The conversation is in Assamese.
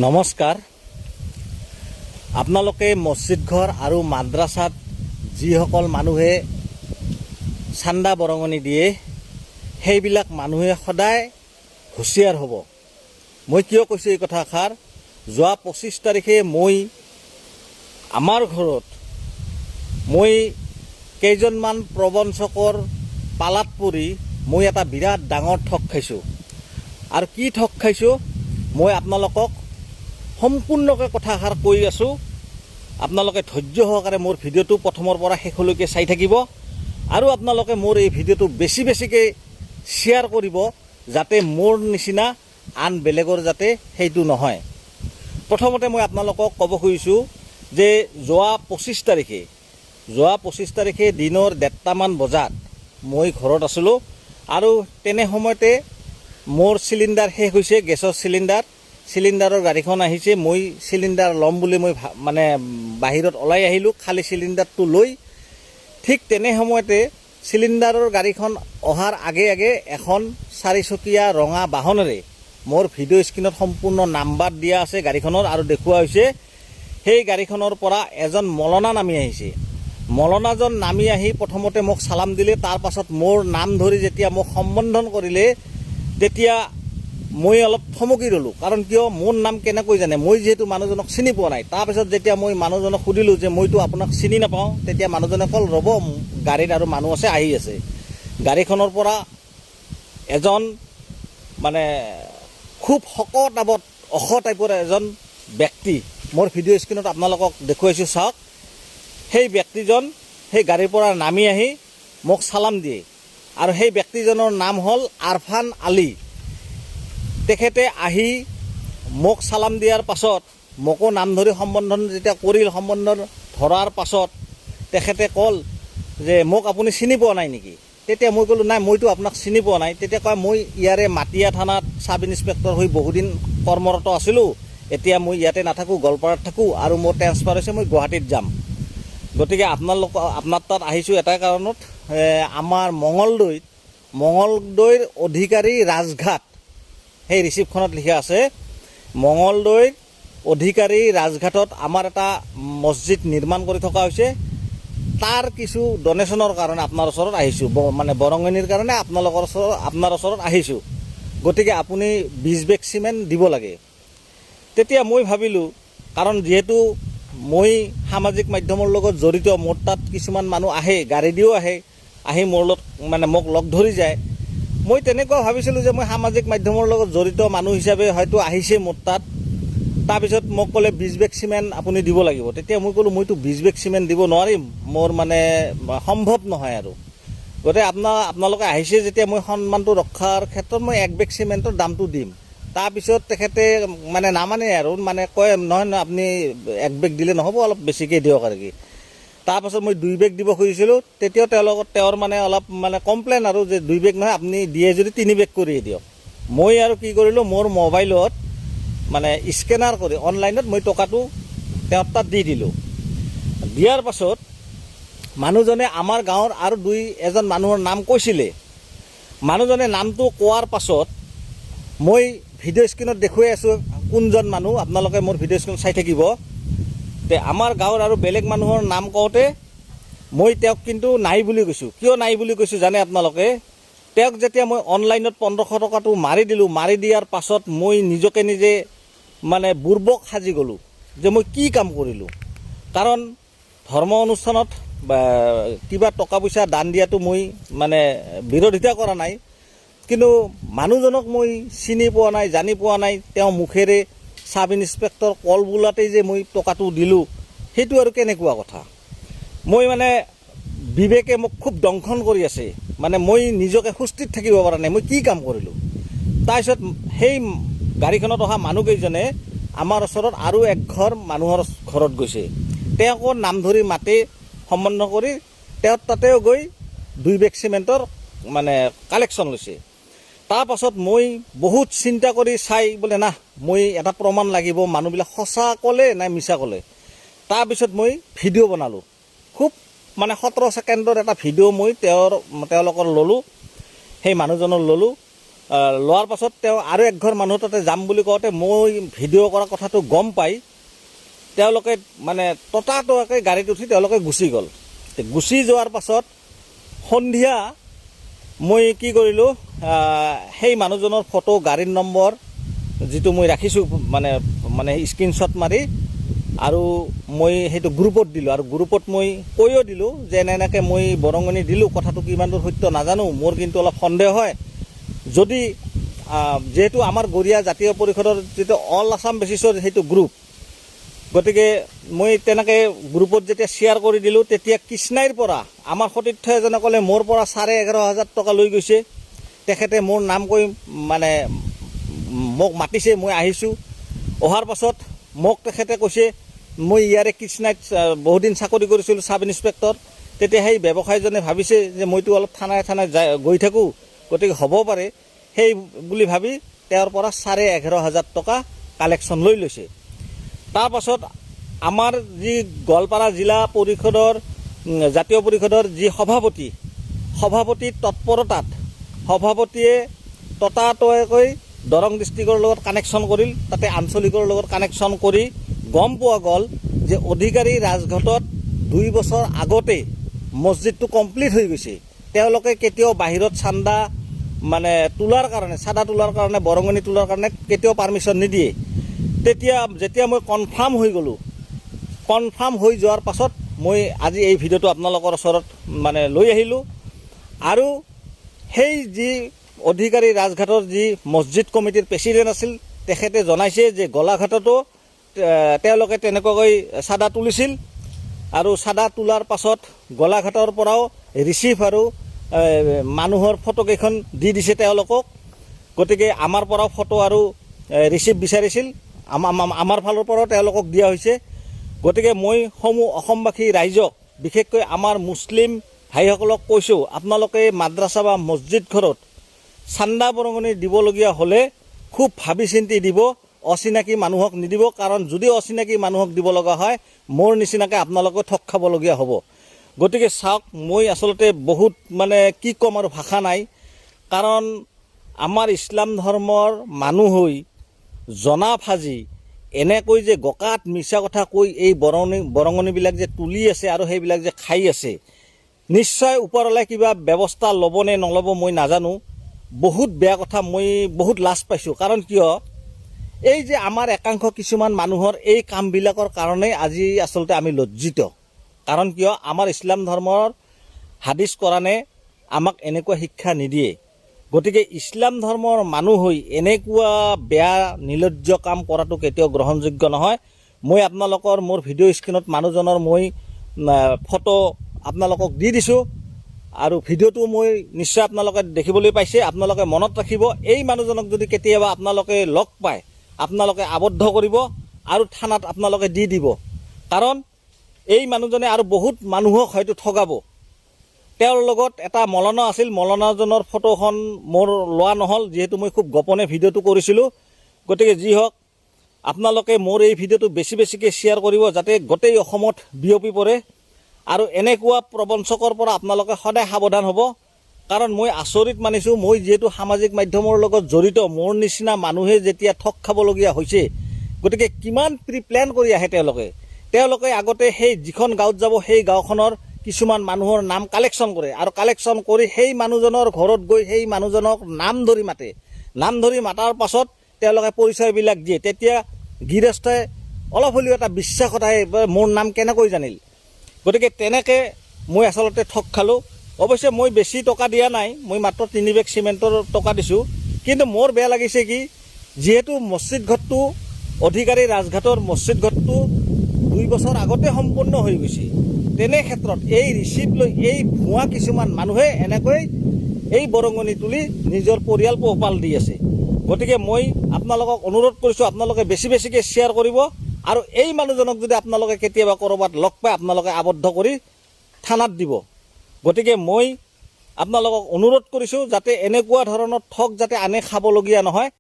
নমস্কাৰ। আপোনালোকে মছজিদ ঘৰ আৰু মাদ্ৰাছাত যিসকল মানুহে চান্দা বৰঙণি দিয়ে সেইবিলাক মানুহে সদায় হুঁচিয়াৰ হ'ব। মই কিয় কৈছোঁ এই কথাষাৰ? যোৱা 25 তাৰিখে মই আমাৰ ঘৰত কেইজনমান প্ৰবঞ্চকৰ পালাত পৰি মই এটা বিৰাট ডাঙৰ ঠগ খাইছোঁ। আৰু কি ঠগ খাইছোঁ মই আপোনালোকক সম্পূৰ্ণকৈ কথাষাৰ কৈ আছোঁ। আপোনালোকে ধৈৰ্য সহকাৰে মোৰ ভিডিঅ'টো প্ৰথমৰ পৰা শেষলৈকে চাই থাকিব আৰু আপোনালোকে মোৰ এই ভিডিঅ'টো বেছিকৈ শ্বেয়াৰ কৰিব, যাতে মোৰ নিচিনা আন বেলেগৰ যাতে সেইটো নহয়। প্ৰথমতে মই আপোনালোকক ক'ব খুজিছোঁ যে যোৱা 25 তাৰিখে দিনৰ 1:30মান বজাত মই ঘৰত আছিলোঁ আৰু তেনে সময়তে মোৰ চিলিণ্ডাৰ শেষ হৈছে, গেছৰ চিলিণ্ডাৰৰ গাড়ীখন আহিছে। মই চিলিণ্ডাৰ ল'ম বুলি মই বাহিৰত ওলাই আহিলোঁ খালী চিলিণ্ডাৰটো লৈ। ঠিক তেনে সময়তে চিলিণ্ডাৰৰ গাড়ীখন অহাৰ আগে এখন 4চকীয়া ৰঙা বাহনেৰে, মোৰ ভিডিঅ' স্ক্ৰীণত সম্পূৰ্ণ নাম্বাৰ দিয়া আছে গাড়ীখনৰ আৰু দেখুওৱা হৈছে, সেই গাড়ীখনৰ পৰা এজন মৌলানা নামি আহিছে। মৌলানাজন নামি আহি প্ৰথমতে মোক চালাম দিলে। তাৰ পাছত মোৰ নাম ধৰি যেতিয়া মোক সম্বোধন কৰিলে তেতিয়া মই অলপ থমকি ৰ'লোঁ। কাৰণ কিয়, মোৰ নাম কেনেকৈ জানে? মই যিহেতু মানুহজনক চিনি পোৱা নাই। তাৰপিছত যেতিয়া মই মানুহজনক সুধিলোঁ যে মইতো আপোনাক চিনি নাপাওঁ, তেতিয়া মানুহজনে ক'ল ৰ'ব, গাড়ীত আৰু মানুহ আছে, আহি আছে। গাড়ীখনৰ পৰা এজন খুব শকত আৱত ওখ টাইপৰ এজন ব্যক্তি, মোৰ ভিডিঅ' স্ক্ৰীণত আপোনালোকক দেখুৱাইছোঁ চাওক। সেই ব্যক্তিজন সেই গাড়ীৰ পৰা নামি আহি মোক চালাম দিয়ে আৰু সেই ব্যক্তিজনৰ নাম হ'ল আৰফান আলী। তেখেতে আহি মোক চালাম দিয়াৰ পাছত মোকো নাম ধৰি সম্বোধন যেতিয়া কৰিল, সম্বোধন ধৰাৰ পাছত তেখেতে ক'ল যে মোক আপুনি চিনি পোৱা নাই নেকি? তেতিয়া মই ক'লোঁ নাই, মইতো আপোনাক চিনি পোৱা নাই। তেতিয়া কয় মই ইয়াৰে মাটিয়া থানাত চাব ইন্সপেক্টৰ হৈ বহুদিন কৰ্মৰত আছিলোঁ, এতিয়া মই ইয়াতে নাথাকোঁ, গোৱালপাৰাত থাকোঁ আৰু মোৰ ট্ৰেন্সফাৰ হৈছে, মই গুৱাহাটীত যাম। গতিকে আপোনাৰ তাত আহিছোঁ এটা কাৰণত, আমাৰ মঙলদৈৰ অধিকাৰী ৰাজঘাট, সেই ৰিচিপ্টখনত লিখা আছে মঙলদৈৰ অধিকাৰী ৰাজঘাটত আমাৰ এটা মছজিদ নিৰ্মাণ কৰি থকা হৈছে। তাৰ কিছু ডনেশ্যনৰ কাৰণে আপোনাৰ ওচৰত আহিছোঁ, বৰঙণিৰ কাৰণে আপোনাৰ ওচৰত আহিছোঁ। গতিকে আপুনি 20 বেগ চিমেণ্ট দিব লাগে। তেতিয়া মই ভাবিলোঁ, কাৰণ যিহেতু মই সামাজিক মাধ্যমৰ লগত জড়িত, মোৰ তাত কিছুমান মানুহ আহে, গাড়ী দিও আহি মোৰ লগত মোক লগ ধৰি যায়। মই তেনেকুৱা ভাবিছিলোঁ যে মই সামাজিক মাধ্যমৰ লগত জড়িত মানুহ হিচাপে হয়তো আহিছে মোৰ তাত। তাৰপিছত মোক ক'লে 20 বেগ চিমেণ্ট আপুনি দিব লাগিব। তেতিয়া মই ক'লোঁ মইতো 20 বেগ চিমেণ্ট দিব নোৱাৰিম, মোৰ সম্ভৱ নহয়। আৰু গতিকে আপোনালোকে আহিছে যেতিয়া মই সন্মানটো ৰক্ষাৰ ক্ষেত্ৰত মই 1 বেগ চিমেণ্টৰ দামটো দিম। তাৰপিছত তেখেতে নামানে আৰু কয় নহয় আপুনি 1 বেগ দিলে নহ'ব, অলপ বেছিকৈ দিয়ক আৰু কি। তাৰপাছত মই 2 বেগ দিব খুজিছিলোঁ। তেতিয়াও তেওঁৰ অলপ কমপ্লেইন আৰু যে 2 বেগ নহয়, আপুনি দিয়ে যদি 3 বেগ কৰিয়ে দিয়ক। মই আৰু কি কৰিলোঁ, মোৰ মোবাইলত স্কেনাৰ কৰি অনলাইনত মই টকাটো তেওঁৰ তাত দি দিলোঁ। দিয়াৰ পাছত মানুহজনে আমাৰ গাঁৱৰ আৰু এজন মানুহৰ নাম কৈছিলে। মানুহজনে নামটো কোৱাৰ পাছত মই ভিডিঅ' স্ক্ৰীণত দেখুৱাই আছোঁ কোনজন মানুহ, আপোনালোকে মোৰ ভিডিঅ' স্ক্ৰীণ চাই থাকিব। আমাৰ গাঁৱৰ আৰু বেলেগ মানুহৰ নাম কওঁতে মই তেওঁক কিন্তু নাই বুলি কৈছোঁ। কিয় নাই বুলি কৈছোঁ জানে আপোনালোকে? তেওঁক যেতিয়া মই অনলাইনত 1500 টকাটো মাৰি দিলোঁ, মাৰি দিয়াৰ পাছত মই নিজকে নিজে বুৰ্বক সাজি গ'লোঁ যে মই কি কাম কৰিলোঁ। কাৰণ ধৰ্ম অনুষ্ঠানত কিবা টকা পইচা দান দিয়াটো মই বিৰোধিতা কৰা নাই, কিন্তু মানুহজনক মই চিনি পোৱা নাই, জানি পোৱা নাই। তেওঁ মুখেৰে চাব ইন্সপেক্টৰ কল বোলাতেই যে মই টকাটো দিলোঁ, সেইটো আৰু কেনেকুৱা কথা? মই বিবেকে মোক খুব দংশন কৰি আছে, মই নিজকে সুস্থিত থাকিব পৰা নাই, মই কি কাম কৰিলোঁ। তাৰপিছত সেই গাড়ীখনত অহা মানুহকেইজনে আমাৰ ওচৰত আৰু একঘৰ মানুহৰ ঘৰত গৈছে। তেওঁকো নাম ধৰি মাতি সম্বন্ধ কৰি তেওঁৰ তাতেও গৈ 2 বেগ চিমেণ্টৰ কালেকশ্যন লৈছে। তাৰপাছত মই বহুত চিন্তা কৰি চাই বোলে না, মই এটা প্ৰমাণ লাগিব, মানুহবিলাক সঁচা ক'লে নাই মিছা ক'লে। তাৰপিছত মই ভিডিঅ' বনালোঁ, খুব 17 ছেকেণ্ডৰ এটা ভিডিঅ' মই তেওঁলোকৰ ল'লোঁ, সেই মানুহজনৰ ল'লোঁ। লোৱাৰ পাছত তেওঁ আৰু একঘৰ মানুহ তাতে যাম বুলি কওঁতে মই ভিডিঅ' কৰা কথাটো গম পাই তেওঁলোকে মানে ততাতয়াকৈ গাড়ীত উঠি তেওঁলোকে গুচি গ'ল। গুচি যোৱাৰ পাছত সন্ধিয়া মই কি কৰিলোঁ, সেই মানুহজনৰ ফটো, গাড়ীৰ নম্বৰ যিটো মই ৰাখিছোঁ মানে মানে স্ক্ৰীনশ্বট মাৰি, আৰু মই সেইটো গ্ৰুপত দিলোঁ। আৰু গ্ৰুপত মই কৈও দিলোঁ যে এনেকৈ মই বৰঙণি দিলোঁ, কথাটো কিমান দূৰ সত্য নাজানো, মোৰ কিন্তু অলপ সন্দেহ হয়। যদি যিহেতু আমাৰ গৰীয়া জাতীয় পৰিষদৰ যিটো অল আছাম বেচিছৰ সেইটো গ্ৰুপ, গতিকে মই তেনেকৈ গ্ৰুপত যেতিয়া শ্বেয়াৰ কৰি দিলোঁ, তেতিয়া কৃষ্ণাইৰ পৰা আমাৰ সতীৰ্থ এজনে ক'লে মোৰ পৰা 11,500 টকা লৈ গৈছে। তেখেতে মোৰ নাম কৈ মানে মোক মাতিছে, মই আহিছোঁ। অহাৰ পাছত মোক তেখেতে কৈছে মই ইয়াৰে কৃষ্ণাইত বহুদিন চাকৰি কৰিছিলোঁ, ছাব ইন্সপেক্টৰ। তেতিয়া সেই ব্যৱসায়ীজনে ভাবিছে যে মইতো অলপ থানাই গৈ থাকোঁ, গতিকে হ'ব পাৰে, সেই বুলি ভাবি তেওঁৰ পৰা 11,500 টকা কালেকশ্যন লৈ লৈছে। তাৰপাছত আমাৰ যি গোৱালপাৰা জিলা পৰিষদৰ জাতীয় পৰিষদৰ যি সভাপতিৰ তৎপৰতাত সভাপতিয়ে ততাতয়াকৈ দৰং ডিষ্ট্ৰিক্টৰ লগত কানেকশ্যন কৰিল, তাতে আঞ্চলিকৰ লগত কানেকশ্যন কৰি গম পোৱা গ'ল যে অধিকাৰী ৰাজঘাটত 2 বছৰ আগতে মছজিদটো কমপ্লিট হৈ গৈছে। তেওঁলোকে কেতিয়াও বাহিৰত চান্দা তোলাৰ কাৰণে বৰঙণি তোলাৰ কাৰণে কেতিয়াও পাৰ্মিশ্যন নিদিয়ে। যেতিয়া মই কনফাৰ্ম হৈ গ'লোঁ, কনফাৰ্ম হৈ যোৱাৰ পাছত মই আজি এই ভিডিঅ'টো আপোনালোকৰ ওচৰত লৈ আহিলোঁ। আৰু সেই যি অধিকাৰী ৰাজঘাটৰ যি মছজিদ কমিটিৰ প্ৰেছিডেণ্ট আছিল, তেখেতে জনাইছে যে গোলাঘাটতো তেওঁলোকে তেনেকুৱাকৈ চাঁদা তুলিছিল, আৰু চাঁদা তোলাৰ পাছত গোলাঘাটৰ পৰাও ৰিচিভ আৰু মানুহৰ ফটোকেইখন দি দিছে তেওঁলোকক। গতিকে আমাৰ পৰাও ফটো আৰু ৰিচিভ বিচাৰিছিল, আমাৰ ফালৰ পৰাও তেওঁলোকক দিয়া হৈছে। গতিকে মই অসমবাসী ৰাইজক, বিশেষকৈ আমাৰ মুছলিম ভাইসকলক কৈছোঁ, আপোনালোকে মাদ্ৰাছা বা মছজিদ ঘৰত চান্দা বৰঙণি দিবলগীয়া হ'লে খুব ভাবি চিন্তি দিব, অচিনাকি মানুহক নিদিব। কাৰণ যদি অচিনাকি মানুহক দিব লগা হয়, মোৰ নিচিনাকৈ আপোনালোকে ঠগ খাবলগীয়া হ'ব। গতিকে চাওক, মই আচলতে বহুত কি ক'ম আৰু ভাষা নাই। কাৰণ আমাৰ ইছলাম ধৰ্মৰ মানুহ হৈ জনা ভাজি এনেকৈ যে গকাত মিছা কথা কৈ এই বৰঙণিবিলাক যে তুলি আছে আৰু সেইবিলাক যে খাই আছে, নিশ্চয় ওপৰলৈ কিবা ব্যৱস্থা ল'ব নে নল'ব মই নাজানো। বহুত বেয়া কথা, মই বহুত লাজ পাইছোঁ। কাৰণ কিয়, এই যে আমাৰ একাংশ কিছুমান মানুহৰ এই কামবিলাকৰ কাৰণেই আজি আচলতে আমি লজ্জিত। কাৰণ কিয়, আমাৰ ইছলাম ধৰ্মৰ হাদিছ কোৰাণে আমাক এনেকুৱা শিক্ষা নিদিয়ে। গতিকে ইছলাম ধৰ্মৰ মানুহ হৈ এনেকুৱা বেয়া নিলজ্জ কাম কৰাটো কেতিয়াও গ্ৰহণযোগ্য নহয়। মই আপোনালোকৰ মোৰ ভিডিঅ' স্ক্ৰীণত মানুহজনৰ মই ফটো আপোনালোকক দি দিছোঁ, আৰু ভিডিঅ'টো মই নিশ্চয় আপোনালোকে দেখিবলৈ পাইছে। আপোনালোকে মনত ৰাখিব, এই মানুহজনক যদি কেতিয়াবা আপোনালোকে লগ পায়, আপোনালোকে আবদ্ধ কৰিব আৰু থানাত আপোনালোকে দি দিব। কাৰণ এই মানুহজনে আৰু বহুত মানুহক হয়তো ঠগাব। তেওঁৰ লগত এটা মৌলানা আছিল, মৌলানাজনৰ ফটোখন মোৰ লোৱা নহ'ল, যিহেতু মই খুব গোপনে ভিডিঅ'টো কৰিছিলোঁ। গতিকে যি হওক, আপোনালোকে মোৰ এই ভিডিঅ'টো বেছিকৈ শ্বেয়াৰ কৰিব, যাতে গোটেই অসমত বিয়পি পৰে। আৰু এনেকুৱা প্ৰবঞ্চকৰ পৰা আপোনালোকে সদায় সাৱধান হ'ব। কাৰণ মই আচৰিত মানিছোঁ, মই যিহেতু সামাজিক মাধ্যমৰ লগত জড়িত, মোৰ নিচিনা মানুহে যেতিয়া ঠগ খাবলগীয়া হৈছে, গতিকে কিমান প্ৰিপ্লেন কৰি আহে তেওঁলোকে আগতে সেই যিখন গাঁৱত যাব, সেই গাঁওখনৰ কিছুমান মানুহৰ নাম কালেকশ্যন কৰে, আৰু কালেকশ্যন কৰি সেই মানুহজনৰ ঘৰত গৈ সেই মানুহজনক নাম ধৰি মাতাৰ পাছত তেওঁলোকে পৰিচয়বিলাক দিয়ে। তেতিয়া গৃহস্থই অলপ হ'লেও এটা বিশ্বাসত আহে, মোৰ নাম কেনেকৈ জানিল। গতিকে তেনেকৈ মই আচলতে ঠগ খালোঁ। অৱশ্যে মই বেছি টকা দিয়া নাই, মই মাত্ৰ 3 বেগ চিমেণ্টৰ টকা দিছোঁ। কিন্তু মোৰ বেয়া লাগিছে কি, যিহেতু মছজিদ ঘৰটো অধিকাৰী ৰাজঘাটৰ মছজিদ ঘৰটো 2 বছৰ আগতে সম্পূৰ্ণ হৈ গৈছে, তেনে ক্ষেত্ৰত এই ৰিচিপ্ট লৈ এই ভুৱা কিছুমান মানুহে এনেকৈ এই বৰঙণি তুলি নিজৰ পৰিয়াল পোহপাল দি আছে। গতিকে মই আপোনালোকক অনুৰোধ কৰিছোঁ, আপোনালোকে বেছিকৈ শ্বেয়াৰ কৰিব। আৰু এই মানুহজনক যদি আপোনালোকে কেতিয়াবা ক'ৰবাত লগ পায়, আপোনালোকে আবদ্ধ কৰি থানাত দিব। গতিকে মই আপোনালোকক অনুৰোধ কৰিছোঁ, যাতে এনেকুৱা ধৰণৰ ঠগ যাতে আনে খাবলগীয়া নহয়।